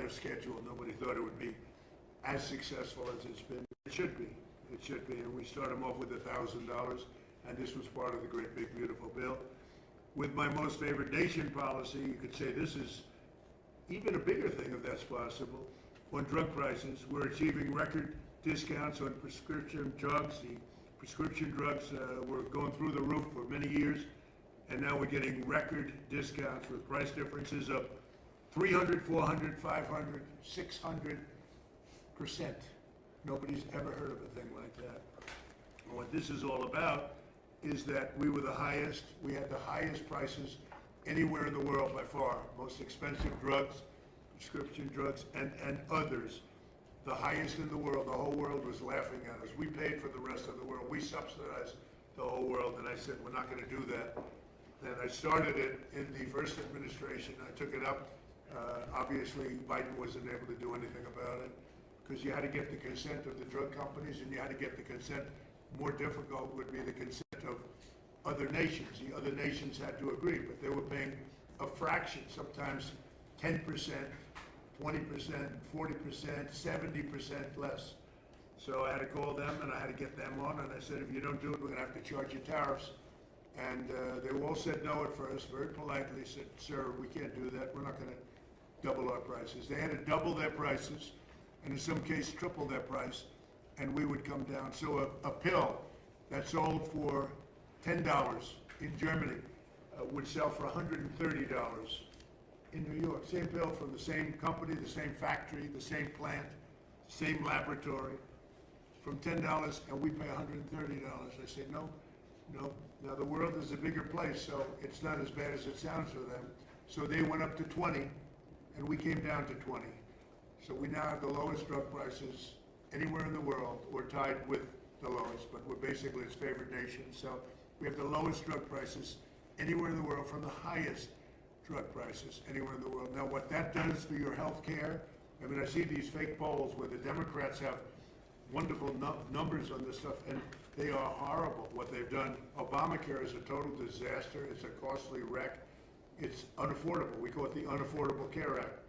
of schedule. Nobody thought it would be as successful as it's been. It should be. It should be. And we start them off with $1,000, and this was part of the great big beautiful bill. With my most favored nation policy, you could say this is even a bigger thing, if that's possible. On drug prices, we're achieving record discounts on prescription drugs. The prescription drugs were going through the roof for many years, and now we're getting record discounts with price differences of 300, 400, 500, 600%. Nobody's ever heard of a thing like that. And what this is all about is that we had the highest prices anywhere in the world by far. Most expensive drugs, prescription drugs, and others. The highest in the world. The whole world was laughing at us. We paid for the rest of the world. We subsidized the whole world. And I said, we're not going to do that. And I started it in the first administration. I took it up. Obviously, Biden wasn't able to do anything about it because you had to get the consent of the drug companies, and you had to get the consent. More difficult would be the consent of other nations. The other nations had to agree, but they were paying a fraction, sometimes 10%, 20%, 40%, 70% less. So I had to call them, and I had to get them on, and I said, if you don't do it, we're going to have to charge you tariffs. And they all said no at first, very politely said, sir, we can't do that. We're not going to double our prices. They had to double their prices, and in some cases triple their price, and we would come down. So a pill that sold for $10 in Germany would sell for $130 in New York. Same pill from the same company, the same factory, the same plant, same laboratory, from $10, and we pay $130. I say, no. Now the world is a bigger place, so it's not as bad as it sounds for them. So they went up to 20, and we came down to 20. So we now have the lowest drug prices anywhere in the world. We're tied with the lowest, but we're basically its favored nation. So we have the lowest drug prices anywhere in the world from the highest drug prices anywhere in the world. Now, what that does for your health care, I mean, I see these fake polls where the Democrats have wonderful numbers on this stuff, and they are horrible, what they've done. Obamacare is a total disaster. It's a costly wreck. It's unaffordable. We call it the Unaffordable Care Act.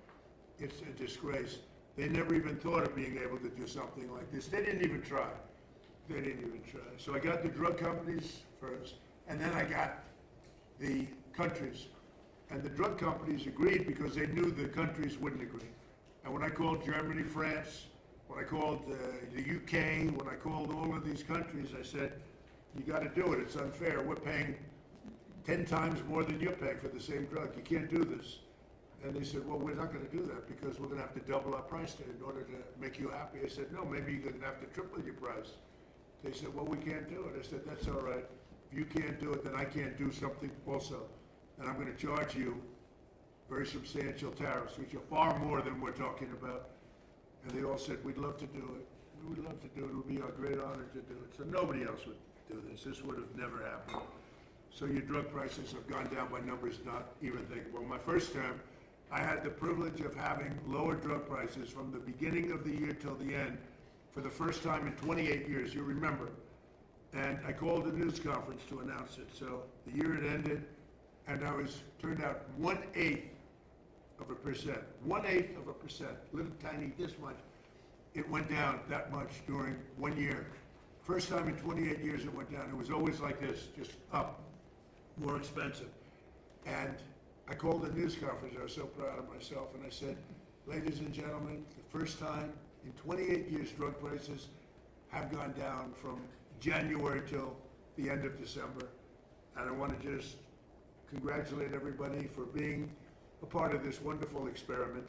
It's a disgrace. They never even thought of being able to do something like this. They didn't even try. They didn't even try. So I got the drug companies first, and then I got the countries. And the drug companies agreed because they knew the countries wouldn't agree. And when I called Germany, France, when I called the UK, when I called all of these countries, I said, you got to do it. It's unfair. We're paying 10 times more than you're paying for the same drug. You can't do this. And they said, well, we're not going to do that because we're going to have to double our price in order to make you happy. I said, no, maybe you're going to have to triple your price. They said, well, we can't do it. I said, that's all right. If you can't do it, then I can't do something also. And I'm going to charge you very substantial tariffs, which are far more than we're talking about. And they all said, we'd love to do it. We would love to do it. It would be our great honor to do it. So nobody else would do this. This would have never happened. So your drug prices have gone down by numbers not even thinkable. My first term, I had the privilege of having lower drug prices from the beginning of the year till the end for the first time in 28 years, you remember. And I called a news conference to announce it. So the year it ended, and I was turned out 1/8 of a percent. 1/8 of a percent, little tiny this much. It went down that much during 1 year. First time in 28 years it went down. It was always like this, just up, more expensive. And I called a news conference. I was so proud of myself, and I said, ladies and gentlemen, the first time in 28 years drug prices have gone down from January till the end of December. And I want to just congratulate everybody for being a part of this wonderful experiment.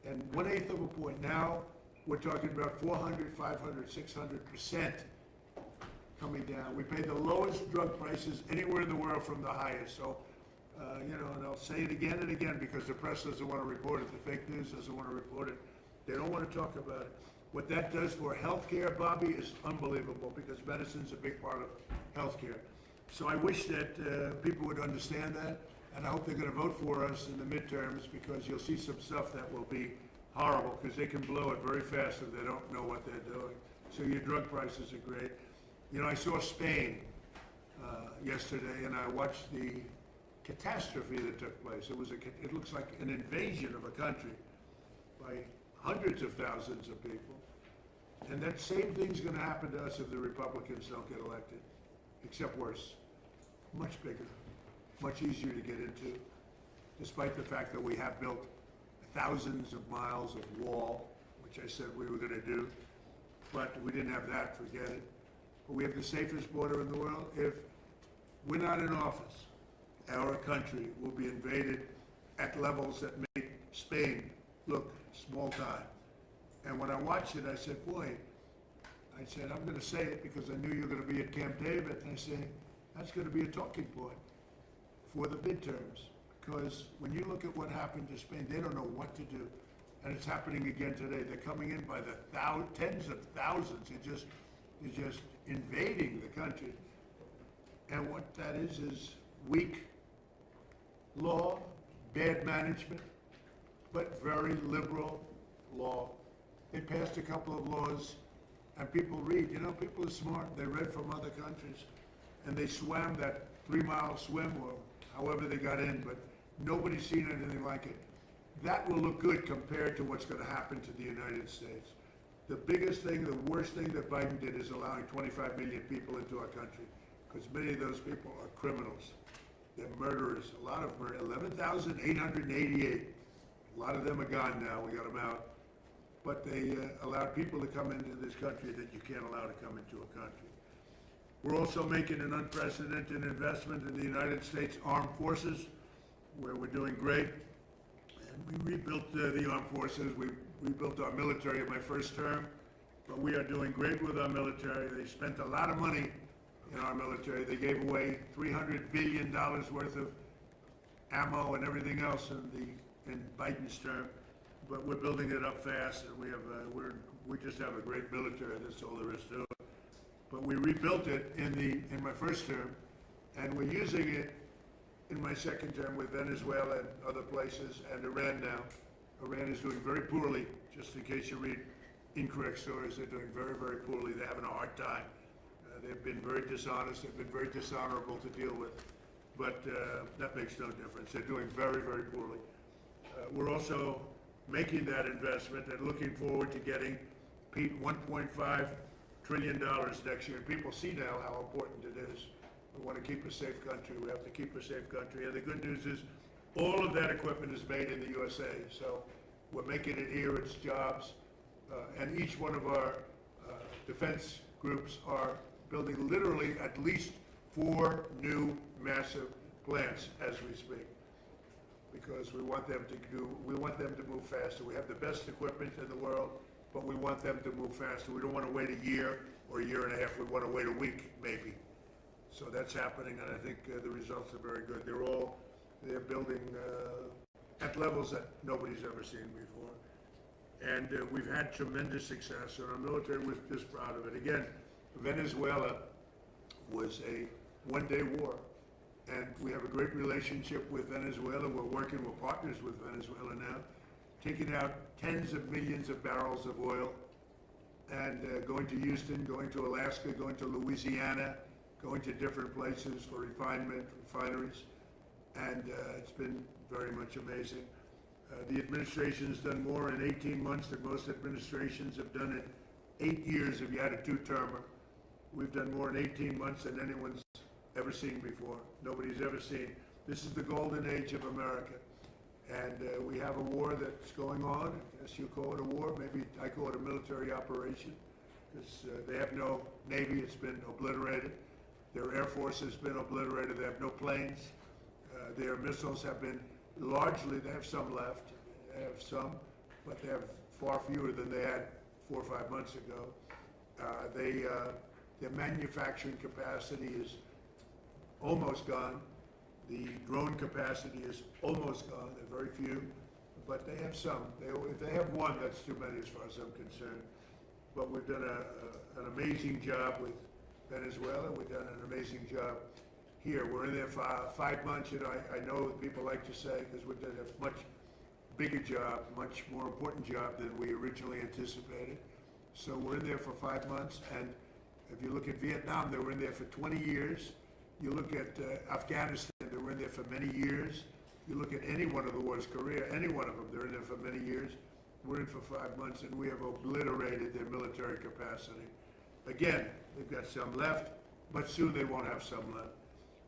And 1/8 of a point. Now we're talking about 400, 500, 600% coming down. We pay the lowest drug prices anywhere in the world from the highest. So, and I'll say it again and again because the press doesn't want to report it. The fake news doesn't want to report it. They don't want to talk about it. What that does for healthcare, Bobby, is unbelievable because medicine's a big part of healthcare. So I wish that people would understand that, and I hope they're going to vote for us in the midterms because you'll see some stuff that will be horrible because they can blow it very fast if they don't know what they're doing. So your drug prices are great. You know, I saw Spain yesterday, and I watched the catastrophe that took place. It looks like an invasion of a country. by hundreds of thousands of people. And that same thing's going to happen to us if the Republicans don't get elected, except worse, much bigger, much easier to get into, despite the fact that we have built thousands of miles of wall, which I said we were going to do, but we didn't have that, forget it. But we have the safest border in the world. If we're not in office, our country will be invaded at levels that make Spain look small time. And when I watched it, I said, boy, I'm going to say it because I knew you were going to be at Camp David. And I said, that's going to be a talking point for the midterms. Because when you look at what happened to Spain, they don't know what to do. And it's happening again today. They're coming in by the tens of thousands. They're just invading the country. And what that is weak law, bad management, but very liberal law. They passed a couple of laws, and people read. You know, people are smart. They read from other countries, and they swam that 3-mile swim or however they got in, but nobody's seen anything like it. That will look good compared to what's going to happen to the United States. The biggest thing, the worst thing that Biden did is allowing 25 million people into our country, because many of those people are criminals. They're murderers. A lot of murder. 11,888. A lot of them are gone now. We got them out. But they allowed people to come into this country that you can't allow to come into a country. We're also making an unprecedented investment in the United States Armed Forces, where we're doing great. And we rebuilt the armed forces. We rebuilt our military in my first term. But we are doing great with our military. They spent a lot of money in our military. They gave away $300 billion worth of ammo and everything else in Biden's term. But we're building it up fast, and we just have a great military. That's all there is to it. But we rebuilt it in my first term, and we're using it in my second term with Venezuela and other places, and Iran now. Iran is doing very poorly. Just in case you read incorrect stories, they're doing very, very poorly. They're having a hard time. They've been very dishonest. They've been very dishonorable to deal with. But that makes no difference. They're doing very, very poorly. We're also making that investment and looking forward to getting, Pete, $1.5 trillion next year. People see now how important it is. We want to keep a safe country. We have to keep a safe country. And the good news is all of that equipment is made in the USA. So we're making it here. It's jobs. And each one of our defense groups are building literally at least 4 new massive plants as we speak, because we want them to move faster. We have the best equipment in the world, but we want them to move faster. We don't want to wait a year or a year and a half. We want to wait a week, maybe. So that's happening, and I think the results are very good. They're building at levels that nobody's ever seen before. And we've had tremendous success, and our military was just proud of it. Again, Venezuela was a one-day war, and we have a great relationship with Venezuela. We're working, we're partners with Venezuela now, taking out tens of millions of barrels of oil, and going to Houston, going to Alaska, going to Louisiana, going to different places for refineries, and it's been very much amazing. The administration has done more in 18 months than most administrations have done in 8 years if you had a 2-termer. We've done more in 18 months than anyone's ever seen before. Nobody's ever seen. This is the golden age of America. And we have a war that's going on. I guess you call it a war. Maybe I call it a military operation, because they have no Navy. It's been obliterated. Their Air Force has been obliterated. They have no planes. Their missiles have been largely, they have some left. They have some, but they have far fewer than they had 4 or 5 months ago. Their manufacturing capacity is almost gone. The drone capacity is almost gone. They're very few, but they have some. If they have one, that's too many as far as I'm concerned. But we've done an amazing job with Venezuela. We've done an amazing job here. We're in there for 5 months. You know, I know what people like to say, because we've done a much bigger job, much more important job than we originally anticipated. So we're in there for 5 months, and if you look at Vietnam, they were in there for 20 years. You look at Afghanistan, they were in there for many years. You look at any one of the wars, Korea, any one of them, they're in there for many years. we're in for 5 months, and we have obliterated their military capacity. Again, they've got some left, but soon they won't have some left.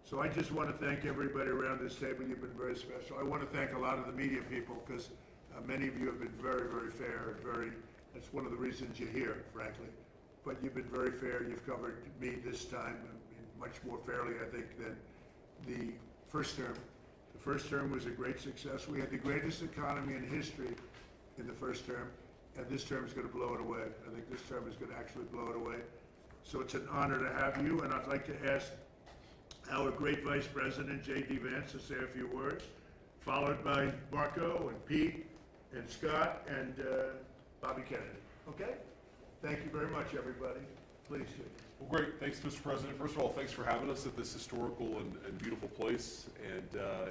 So I just want to thank everybody around this table. You've been very special. I want to thank a lot of the media people, because many of you have been very, very fair and that's one of the reasons you're here, frankly. But you've been very fair. You've covered me this time much more fairly, I think, than the first term. The first term was a great success. We had the greatest economy in history in the first term, and this term is going to blow it away. I think this term is going to actually blow it away. So it's an honor to have you, and I'd like to ask our great Vice President, J.D. Vance, to say a few words, followed by Marco and Pete and Scott and Bobby Kennedy. Okay? Thank you very much, everybody. Please. Well, great. Thanks, Mr. President. First of all, thanks for having us at this historical and beautiful place. And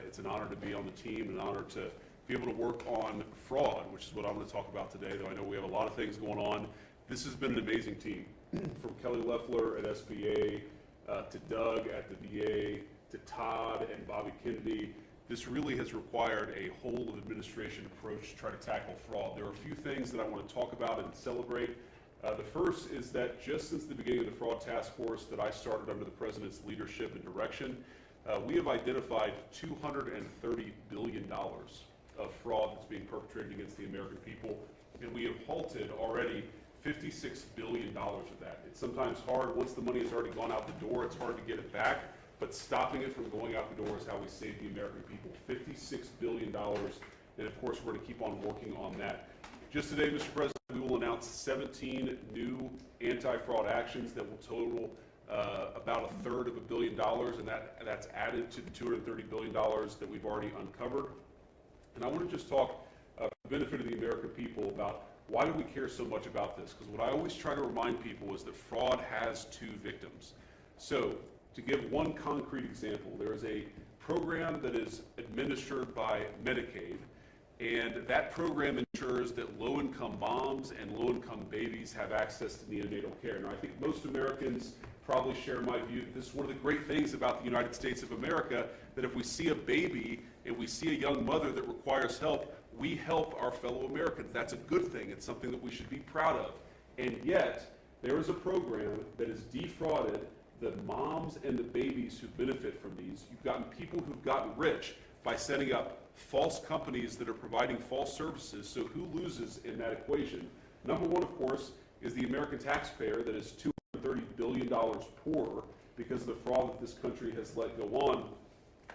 it's an honor to be on the team, an honor to be able to work on fraud, which is what I'm going to talk about today, though I know we have a lot of things going on. This has been an amazing team, from Kelly Loeffler at SBA, to Doug at the VA, to Todd and Bobby Kennedy. This really has required a whole of administration approach to try to tackle fraud. There are a few things that I want to talk about and celebrate. The first is that just since the beginning of the fraud task force that I started under the President's leadership and direction, we have identified $230 billion of fraud that's being perpetrated against the American people, and we have halted already $56 billion of that. It's sometimes hard, once the money has already gone out the door, it's hard to get it back, but stopping it from going out the door is how we save the American people. $56 billion, and of course we're going to keep on working on that. Just today, Mr. President, we will announce 17 new anti-fraud actions that will total about $1/3 of $1 billion, and that's added to the $230 billion that we've already uncovered. And I want to just talk for the benefit of the American people about why do we care so much about this? Because what I always try to remind people is that fraud has two victims. So to give one concrete example, there is a program that is administered by Medicaid, and that program ensures that low-income moms and low-income babies have access to neonatal care. Now, I think most Americans probably share my view that this is one of the great things about the United States of America, that if we see a baby and we see a young mother that requires help, we help our fellow Americans. That's a good thing. It's something that we should be proud of. And yet, there is a program that has defrauded the moms and the babies who benefit from these. You've gotten people who've gotten rich by setting up false companies that are providing false services. So who loses in that equation? Number one, of course, is the American taxpayer that is $230 billion poorer because of the fraud that this country has let go on.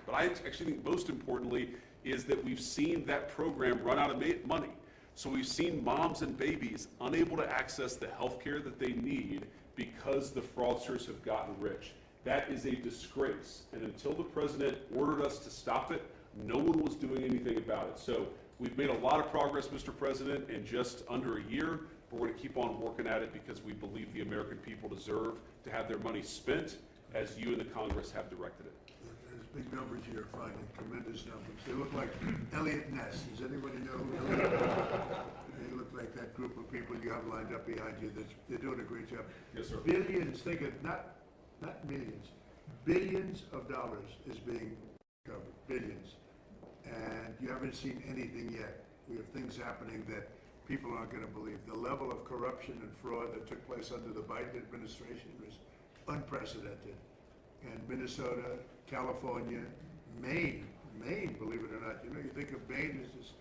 But I actually think most importantly is that we've seen that program run out of money. So we've seen moms and babies unable to access the health care that they need because the fraudsters have gotten rich. That is a disgrace. And until the president ordered us to stop it, no one was doing anything about it. So we've made a lot of progress, Mr. President, in just under a year. But we're going to keep on working at it because we believe the American people deserve to have their money spent as you and the Congress have directed it. There's big numbers you're finding, tremendous numbers. They look like Elliot Ness. Does anybody know who they look like that group of people you have lined up behind you. They're doing a great job. Yes, sir. Billions, think of, not millions, billions of dollars is being covered, billions. And you haven't seen anything yet. We have things happening that people aren't going to believe. The level of corruption and fraud that took place under the Biden administration was unprecedented. And Minnesota, California, Maine, believe it or not. You know, you think of Maine as this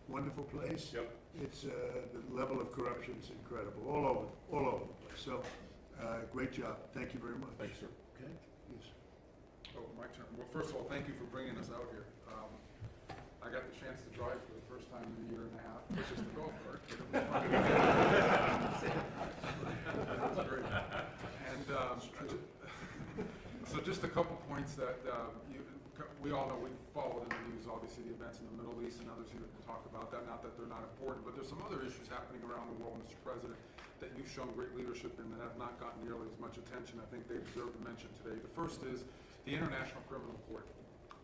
wonderful place. Yep. It's the level of corruption is incredible, all over the place. So, great job. Thank you very much. Thanks, sir. Okay. Yes. Oh, my turn. Well, first of all, thank you for bringing us out here. I got the chance to drive for the first time in a year and a half. It's just a golf cart. That's great. And so just a couple points that we all know. We've followed in the news, obviously, the events in the Middle East, and others here can talk about that. Not that they're not important, but there's some other issues happening around the world, Mr. President, that you've shown great leadership in that have not gotten nearly as much attention. I think they deserve a mention today. The first is the International Criminal Court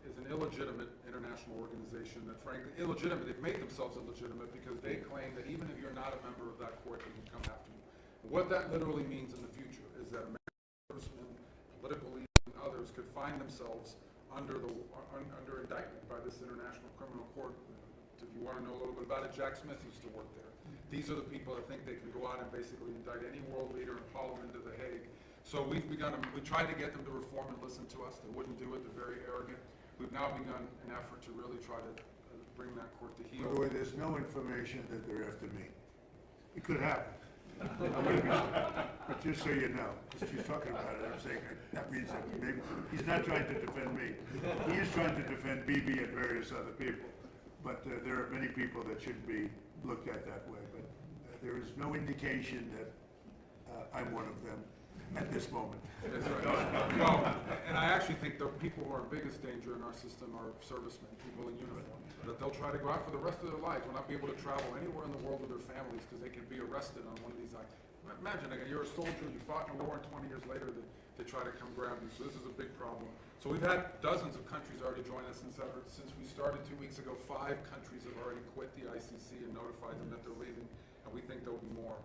is an illegitimate international organization that, frankly, illegitimate. They've made themselves illegitimate because they claim that even if you're not a member of that court, they can come after you. And what that literally means in the future is that American congressmen, political leaders, and others could find themselves under indictment by this International Criminal Court. If you want to know a little bit about it, Jack Smith used to work there. These are the people that think they can go out and basically indict any world leader and haul them into The Hague. So we tried to get them to reform and listen to us. They wouldn't do it. They're very arrogant. We've now begun an effort to really try to bring that court to heel. By the way, there's no information that they're after me. It could happen. But just so you know, as she's talking about it, I'm saying that means that maybe he's not trying to defend me. He is trying to defend Bibi and various other people. But there are many people that should be looked at that way. But there is no indication that I'm one of them at this moment. That's right. Well, and I actually think the people who are in biggest danger in our system are servicemen, people in uniform. That they'll try to go out for the rest of their lives, will not be able to travel anywhere in the world with their families because they can be arrested on one of these acts. Imagine, you're a soldier, you fought in a war, and 20 years later they try to come grab you. So this is a big problem. So we've had dozens of countries already join us in this effort. Since we started 2 weeks ago, 5 countries have already quit the ICC and notified them that they're leaving, and we think there'll be more.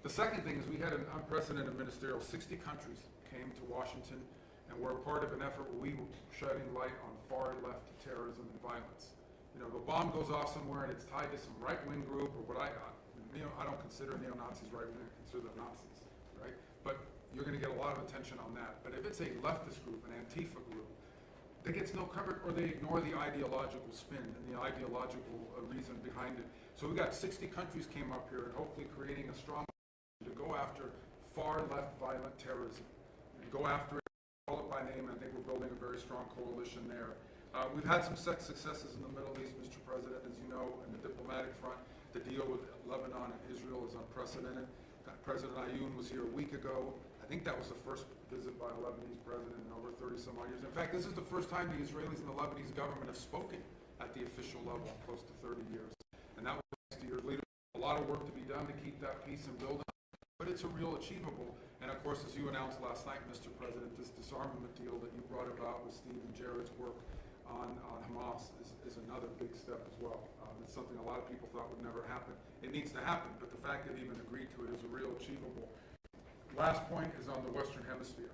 The second thing is we had an unprecedented ministerial. 60 countries came to Washington, and we're a part of an effort where we were shedding light on far left terrorism and violence. You know, if a bomb goes off somewhere and it's tied to some right-wing group, or what I don't consider neo-Nazis right-wing, I consider them Nazis, right? But you're going to get a lot of attention on that. But if it's a leftist group, an Antifa group, that gets no coverage, or they ignore the ideological spin and the ideological reason behind it. So we got 60 countries came up here, and hopefully creating a strong to go after far left violent terrorism and go after it, call it by name. I think we're building a very strong coalition there. We've had some successes in the Middle East, Mr. President, as you know, in the diplomatic front. The deal with Lebanon and Israel is unprecedented. President Ayoun was here a week ago. I think that was the first visit by a Lebanese president in over 30 some odd years. In fact, this is the first time the Israelis and the Lebanese government have spoken at the official level in close to 30 years. And that was thanks to your leadership. A lot of work to be done to keep that peace and build. But it's a real achievable. And of course, as you announced last night, Mr. President, this disarmament deal that you brought about with Steve and Jared's work on Hamas is another big step as well. It's something a lot of people thought would never happen. It needs to happen, but the fact that they even agreed to it is a real achievable. Last point is on the Western Hemisphere.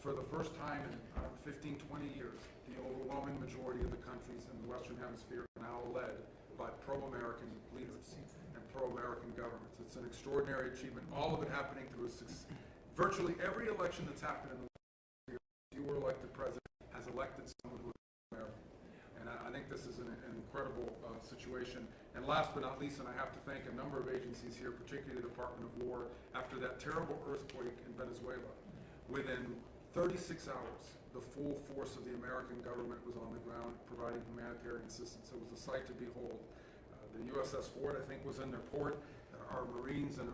For the first time in 15, 20 years, the overwhelming majority of the countries in the Western Hemisphere are now led by pro-American leaders and pro-American governments. It's an extraordinary achievement. All of it happening through virtually every election that's happened in the world, you were elected president, has elected someone who is American. And I think this is an incredible situation. And last but not least, and I have to thank a number of agencies here, particularly the Department of War, after that terrible earthquake in Venezuela. Within 36 hours, the full force of the American government was on the ground providing humanitarian assistance. It was a sight to behold. The USS Ford, I think, was in their port. Our Marines and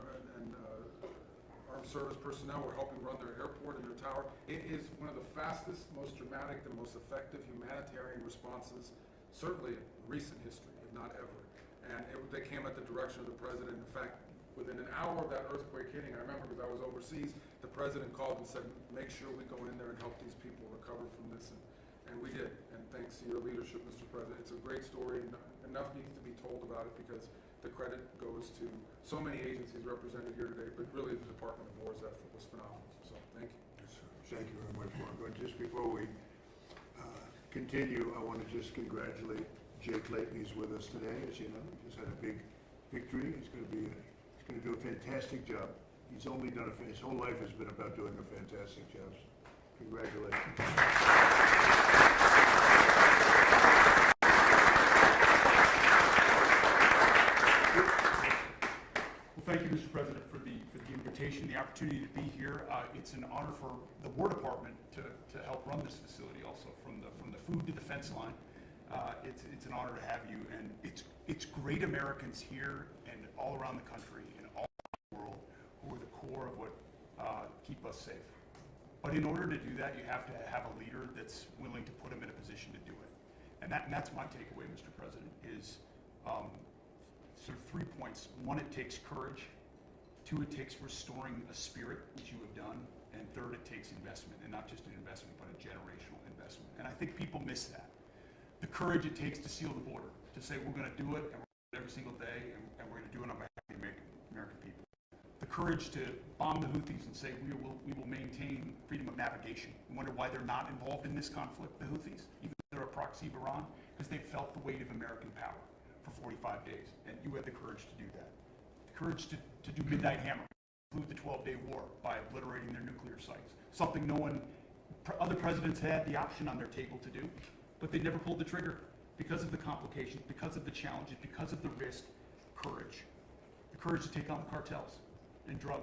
armed service personnel were helping run their airport and their tower. It is one of the fastest, most dramatic, and most effective humanitarian responses, certainly in recent history, if not ever. And they came at the direction of the president. In fact, within an hour of that earthquake hitting, I remember because I was overseas, the president called and said, make sure we go in there and help these people recover from this. And we did. And thanks to your leadership, Mr. President. It's a great story. Enough needs to be told about it because the credit goes to so many agencies represented here today, but really the Department of War's effort was phenomenal. So thank you. Yes, sir. Thank you very much, Marco. Just before we continue, I want to just congratulate Jay Clayton. He's with us today, as you know. He just had a big victory. He's going to do a fantastic job. He's only done his whole life has been about doing a fantastic job. So congratulations. Thank you, Mr. President, for the invitation, the opportunity to be here. It's an honor for the War Department to help run this facility also, from the food to the fence line. It's an honor to have you, and it's great Americans here and all around the country and all around the world who are the core of what keep us safe. But in order to do that, you have to have a leader that's willing to put them in a position to do it. And that's my takeaway, Mr. President, is sort of 3 points. 1, it takes courage. 2, it takes restoring a spirit, which you have done. And 3rd, it takes investment, and not just an investment, but a generational investment. And I think people miss that. The courage it takes to seal the border, to say we're going to do it, and we're going to do it every single day, and we're going to do it on behalf of the American people. The courage to bomb the Houthis and say we will maintain freedom of navigation. I wonder why they're not involved in this conflict, the Houthis, even though they're a proxy of Iran, because they felt the weight of American power for 45 days, and you had the courage to do that. The courage to do midnight hammer, conclude the 12-day war by obliterating their nuclear sites. Something other presidents had the option on their table to do, but they never pulled the trigger because of the complications, because of the challenges, because of the risk. Courage. The courage to take on the cartels and drug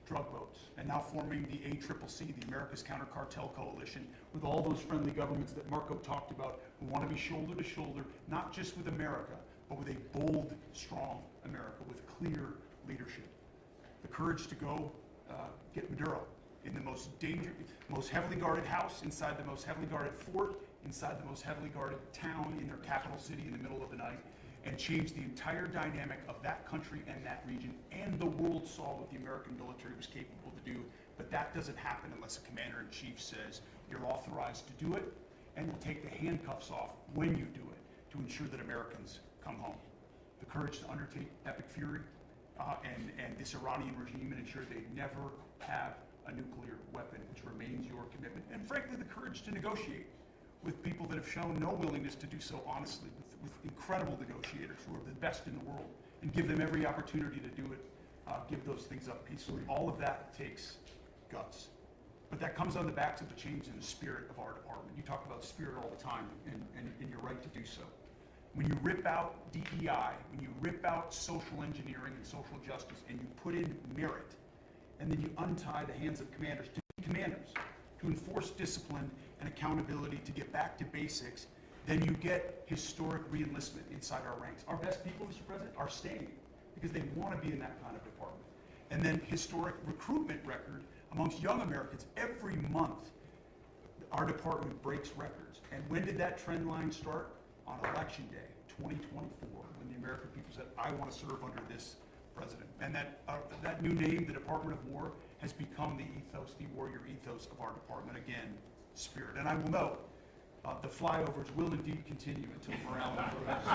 boats, and now forming the ACCC, the America's Counter Cartel Coalition, with all those friendly governments that Marco talked about, who want to be shoulder to shoulder, not just with America, but with a bold, strong America with clear leadership. The courage to go get Maduro in the most heavily guarded house, inside the most heavily guarded fort, inside the most heavily guarded town in their capital city in the middle of the night, and change the entire dynamic of that country and that region. And the world saw what the American military was capable to do, but that doesn't happen unless a commander-in-chief says you're authorized to do it, and will take the handcuffs off when you do it to ensure that Americans come home. The courage to undertake epic fury and this Iranian regime and ensure they never have a nuclear weapon, which remains your commitment. And frankly, the courage to negotiate with people that have shown no willingness to do so honestly, with incredible negotiators who are the best in the world, and give them every opportunity to do it, give those things up peacefully. All of that takes guts. But that comes on the backs of the change in the spirit of our department. You talk about spirit all the time, and you're right to do so. When you rip out DEI, when you rip out social engineering and social justice, and you put in merit, and then you untie the hands of commanders to enforce discipline and accountability, to get back to basics, then you get historic re-enlistment inside our ranks. Our best people, Mr. President, are staying because they want to be in that kind of department. And then historic recruitment record amongst young Americans. Every month, our department breaks records. And when did that trend line start? On Election Day, 2024, when the American people said, I want to serve under this president. And that new name, the Department of War, has become the ethos, the warrior ethos of our department. Again, spirit. And I will note, the flyovers will indeed continue until morale improves.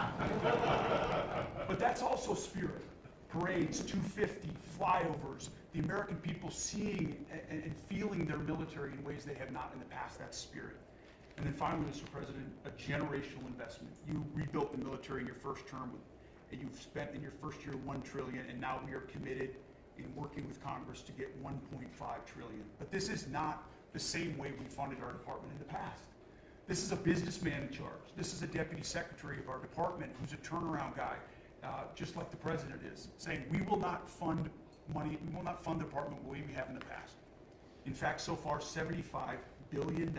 But that's also spirit. Parades, 250, flyovers, the American people seeing and feeling their military in ways they have not in the past. That's spirit. And then finally, Mr. President, a generational investment. You rebuilt the military in your first term, and you've spent in your first year $1 trillion, and now we are committed in working with Congress to get $1.5 trillion. But this is not the same way we funded our department in the past. This is a businessman in charge. This is a deputy secretary of our department who's a turnaround guy, just like the president is, saying we will not fund money, we will not fund the department the way we have in the past. In fact, so far, $75 billion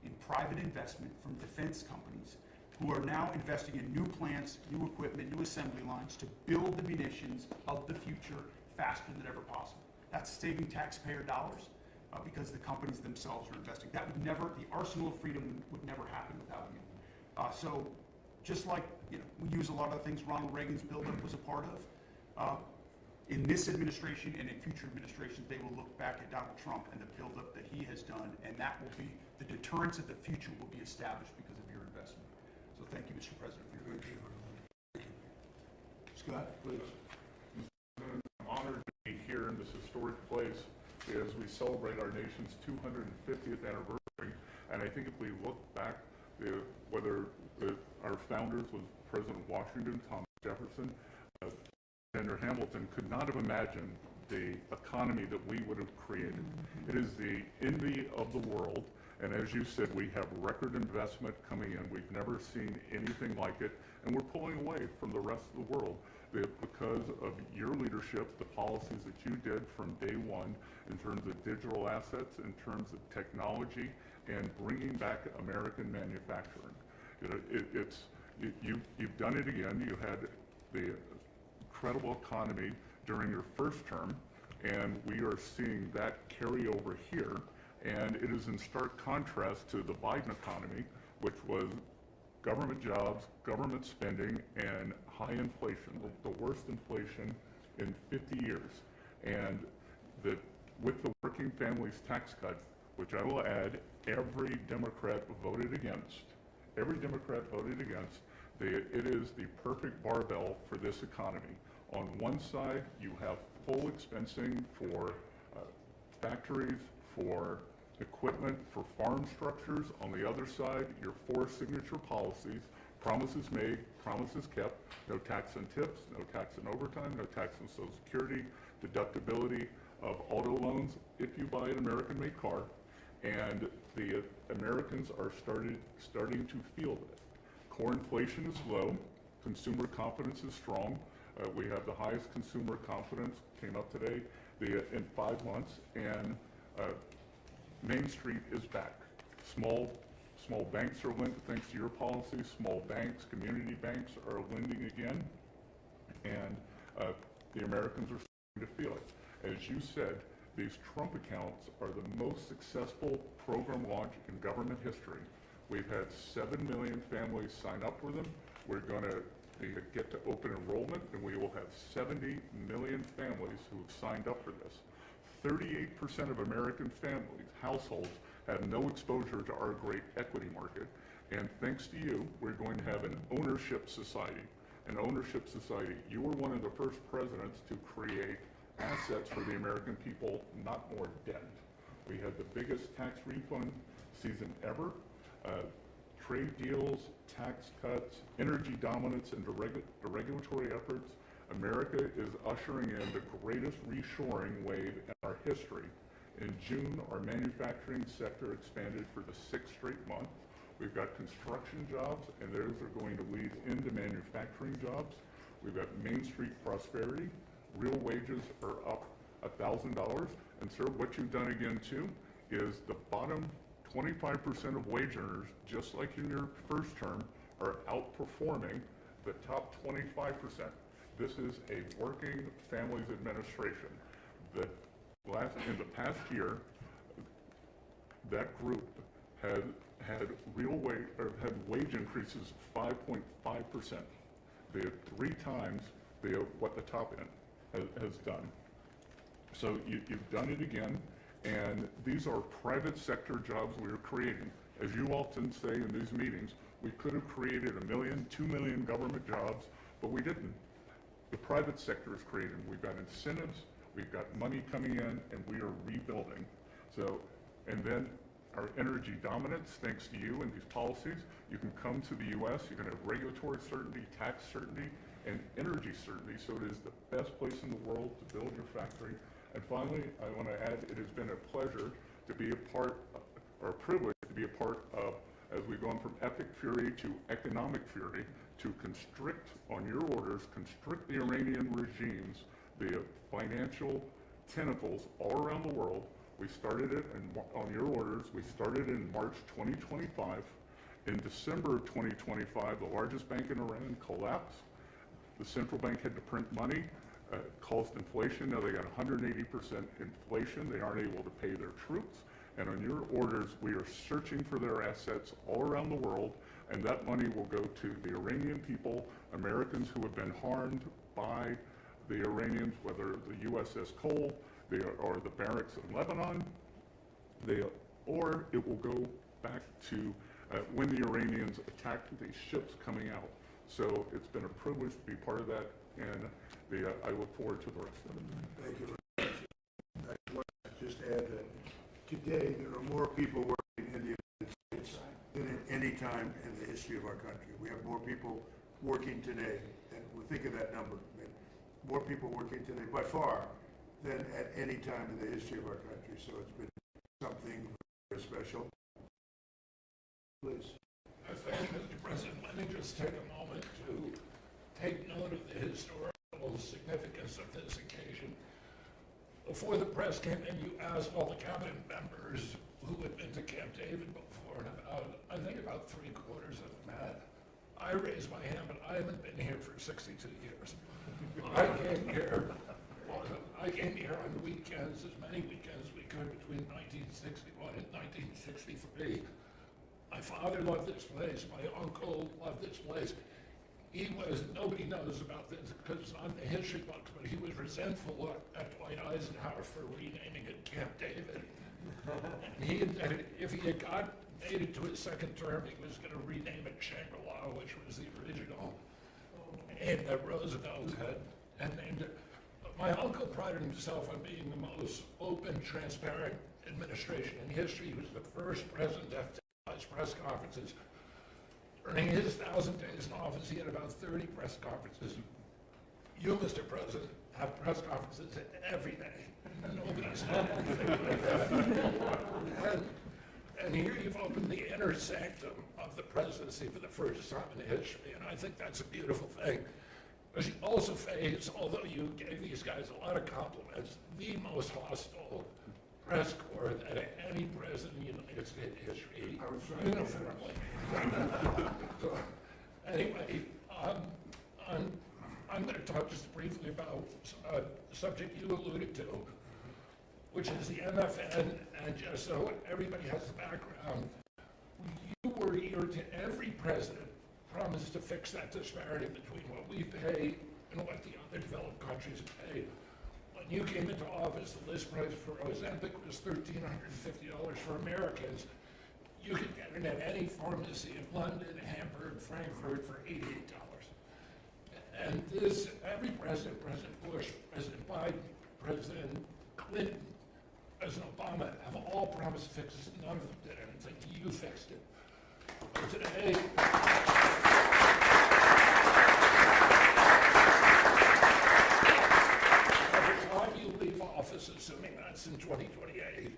in private investment from defense companies who are now investing in new plants, new equipment, new assembly lines to build the munitions of the future faster than ever possible. That's saving taxpayer dollars because the companies themselves are investing. That would never, the arsenal of freedom would never happen without you. So just like we use a lot of the things Ronald Reagan's buildup was a part of, in this administration and in future administrations, they will look back at Donald Trump and the buildup that he has done, and that will be, the deterrence of the future will be established because of your investment. So thank you, Mr. President, for your leadership. Scott, please. I'm honored to be here in this historic place as we celebrate our nation's 250th anniversary. And I think if we look back, our founders was President Washington, Thomas Jefferson, Senator Hamilton could not have imagined the economy that we would have created. It is the envy of the world, and as you said, we have record investment coming in. We've never seen anything like it, and we're pulling away from the rest of the world because of your leadership, the policies that you did from day one in terms of digital assets, in terms of technology, and bringing back American manufacturing. You've done it again. You had the incredible economy during your first term, and we are seeing that carry over here, and it is in stark contrast to the Biden economy, which was government jobs, government spending, and high inflation, the worst inflation in 50 years. And with the working families tax cut, which I will add, every Democrat voted against. Every Democrat voted against. It is the perfect barbell for this economy. On one side, you have full expensing for factories, for equipment, for farm structures. On the other side, your four signature policies, promises made, promises kept, No tax on tips, no tax on overtime, no tax on Social Security, deductibility of auto loans if you buy an American-made car, and the Americans are starting to feel it. Core inflation is low, consumer confidence is strong. We have the highest consumer confidence, came up today, in 5 months, and Main Street is back. Small banks are lending, thanks to your policy. Small banks, community banks are lending again, and the Americans are starting to feel it. As you said, these Trump accounts are the most successful program launch in government history. We've had 7 million families sign up for them. We're going to get to open enrollment, and we will have 70 million families who have signed up for this. 38% of American families, households, have no exposure to our great equity market. And thanks to you, we're going to have an ownership society. An ownership society. You were one of the first presidents to create assets for the American people, not more debt. We had the biggest tax refund season ever. Trade deals, tax cuts, energy dominance, and deregulatory efforts. America is ushering in the greatest reshoring wave in our history. In June, our manufacturing sector expanded for the 6th straight month. We've got construction jobs, and those are going to lead into manufacturing jobs. We've got Main Street prosperity. Real wages are up $1,000. And sir, what you've done again too is the bottom 25% of wage earners, just like in your first term, are outperforming the top 25%. This is a working families administration. In the past year, that group had wage increases of 5.5%. They have 3 times what the top end has done. So you've done it again, and these are private sector jobs we are creating. As you often say in these meetings, we could have created 1 million, 2 million government jobs, but we didn't. The private sector is creating. We've got incentives, we've got money coming in, and we are rebuilding. So, and then our energy dominance, thanks to you and these policies, you can come to the U.S., you can have regulatory certainty, tax certainty, and energy certainty. So it is the best place in the world to build your factory. And finally, I want to add, it has been a pleasure to be a part, or a privilege to be a part of, as we've gone from epic fury to economic fury, to constrict on your orders, constrict the Iranian regimes, the financial tentacles all around the world. We started it on your orders. We started in March 2025. In December of 2025, the largest bank in Iran collapsed. The central bank had to print money, caused inflation. Now they got 180% inflation. They aren't able to pay their troops. And on your orders, we are searching for their assets all around the world, and that money will go to the Iranian people, Americans who have been harmed by the Iranians, whether the USS Cole, or the barracks in Lebanon, or it will go back to when the Iranians attacked the ships coming out. So it's been a privilege to be part of that, and I look forward to the rest of it. Thank you very much. I want to just add that today there are more people working in the United States than at any time in the history of our country. We have more people working today, and we think of that number. More people working today by far than at any time in the history of our country. So it's been something very special. Please. Thank you, Mr. President. Let me just take a moment to take note of the historical significance of this occasion. Before the press came in, you asked all the cabinet members who had been to Camp David before, and I think about 3/4 of them had. I raised my hand, but I haven't been here for 62 years. I came here on weekends, as many weekends as we could between 1961 and 1963. My father loved this place. My uncle loved this place. He was, nobody knows about this because it's not in the history books, but he was resentful at Dwight Eisenhower for renaming it Camp David. And he had, if he had made it to his second term, he was going to rename it Shangri-La, which was the original name that Roosevelt had named it. But my uncle prided himself on being the most open, transparent administration in history. He was the first president to have televised press conferences. During his 1,000 days in office, he had about 30 press conferences. You, Mr. President, have press conferences every day. Nobody's done anything like that. And here you've opened the inner sanctum of the presidency for the first time in history, and I think that's a beautiful thing. Because you also face, although you gave these guys a lot of compliments, the most hostile press corps that any president in United States history uniformly. So, anyway, I'm going to talk just briefly about a subject you alluded to, which is the MFN, and just so everybody has the background, you were here to every president promised to fix that disparity between what we pay and what the other developed countries pay. When you came into office, the list price for Ozempic was $1,350 for Americans. You could get it at any pharmacy in London, Hamburg, Frankfurt for $88. And this, every president, President Bush, President Biden, President Clinton, President Obama, have all promised to fix this. None of them did anything. You fixed it. But today, every time you leave office, assuming that's in 2028,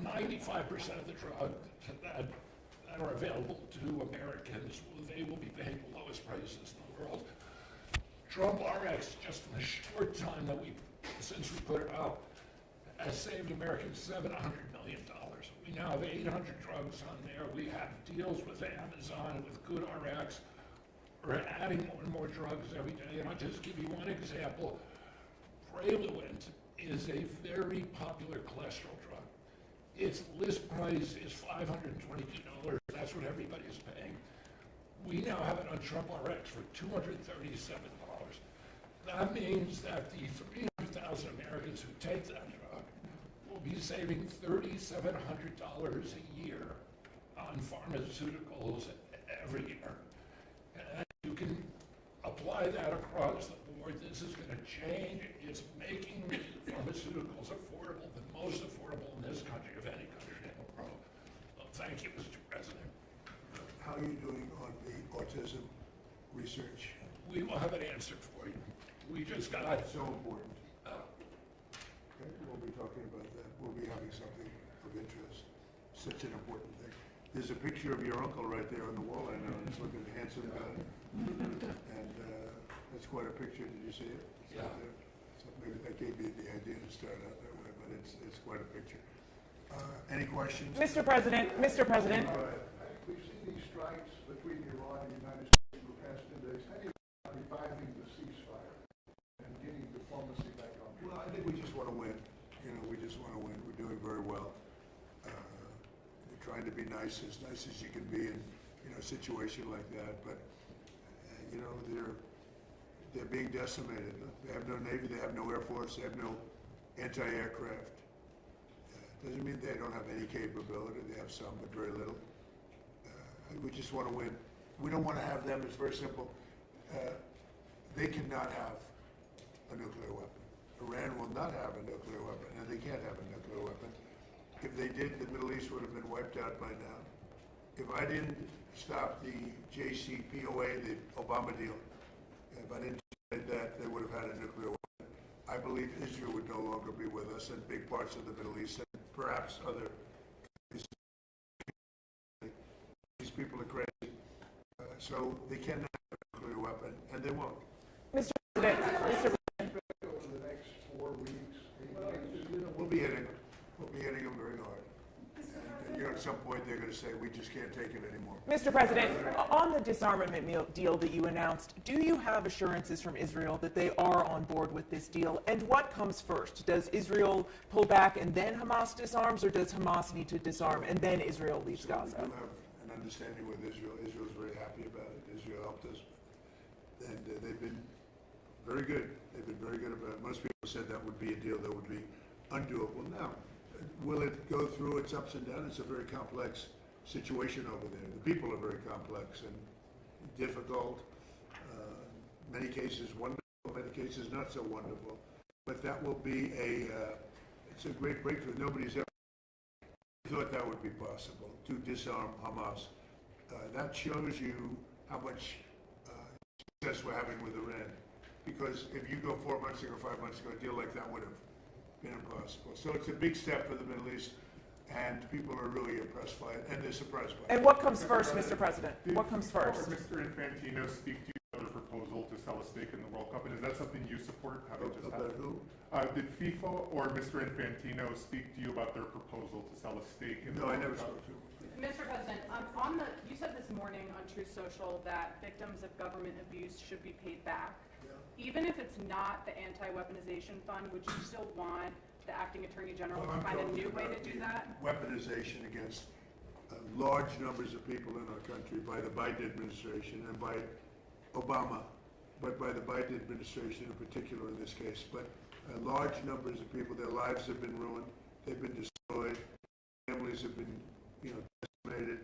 95% of the drugs that are available to Americans, they will be paying the lowest prices in the world. Trump RX, just in the short time that since we put it up, has saved Americans $700 million. We now have 800 drugs on there. We have deals with Amazon, with Good RX. We're adding more and more drugs every day. And I'll just give you one example. Praluent is a very popular cholesterol drug. Its list price is $522. That's what everybody's paying. We now have it on Trump RX for $237. That means that the 300,000 Americans who take that drug will be saving $3,700 a year on pharmaceuticals every year. And you can apply that across the board. This is going to change. It's making pharmaceuticals affordable, the most affordable in this country of any country in the world. So thank you, Mr. President. How are you doing on the autism research? We will have an answer for you. We just got. That's so important. Okay, we'll be talking about that. We'll be having something of interest. Such an important thing. There's a picture of your uncle right there on the wall. I know he's looking handsome guy, and that's quite a picture. Did you see it? It's Yeah. right there. So maybe that gave me the idea to start out that way, but it's quite a picture. Any questions? Mr. President, We've seen these strikes between Iran and the United States for the past 10 days. How do you reviving the ceasefire and getting diplomacy back on track? Well, I think we just want to win. You know, we just want to win. We're doing very well. We're trying to be nice as you can be in, a situation like that. But, they're being decimated. They have no Navy, they have no Air Force, they have no anti-aircraft. Doesn't mean they don't have any capability. They have some, but very little. We just want to win. We don't want to have them. It's very simple. They cannot have a nuclear weapon. Iran will not have a nuclear weapon, and they can't have a nuclear weapon. If they did, the Middle East would have been wiped out by now. If I didn't stop the JCPOA, the Obama deal, if I didn't do that, they would have had a nuclear weapon. I believe Israel would no longer be with us in big parts of the Middle East and perhaps other countries. These people are crazy. So they cannot have a nuclear weapon, and they won't. Mr. President, Over the next 4 weeks, 8 weeks, We'll be hitting them very hard. And, at some point, they're going to say, we just can't take it anymore. Mr. President, on the disarmament deal that you announced, do you have assurances from Israel that they are on board with this deal? And what comes first? Does Israel pull back and then Hamas disarms, or does Hamas need to disarm and then Israel leaves So Gaza? we do have an understanding with Israel. Israel's very happy about it. Israel helped us. And they've been very good. They've been very good about it. Most people said that would be a deal that would be undoable. Now, will it go through its ups and downs? It's a very complex situation over there. The people are very complex and difficult. Many cases wonderful, many cases not so wonderful. But that will be it's a great breakthrough. Nobody's ever thought that would be possible, to disarm Hamas. That shows you how much success we're having with Iran. Because if you go 4 months ago, 5 months ago, a deal like that would have been impossible. So it's a big step for the Middle East, and people are really impressed by it, and they're surprised by it. And what comes first, Mr. President? What comes first? Did Mr. Infantino speak to you about a proposal to sell a stake in the World Cup, and is that something you support, having just About happened? who? Did FIFA or Mr. Infantino speak to you about their proposal to sell a stake in the No, I World never Cup? spoke to him. Mr. President, you said this morning on Truth Social that victims of government abuse should be paid back. Even if it's not the anti-weaponization fund, would you still want the acting attorney general Well, to I'm find a talking new way about to do the that? Weaponization against large numbers of people in our country by the Biden administration and by Obama, but by the Biden administration in particular in this case. But large numbers of people, their lives have been ruined, they've been destroyed, families have been, decimated.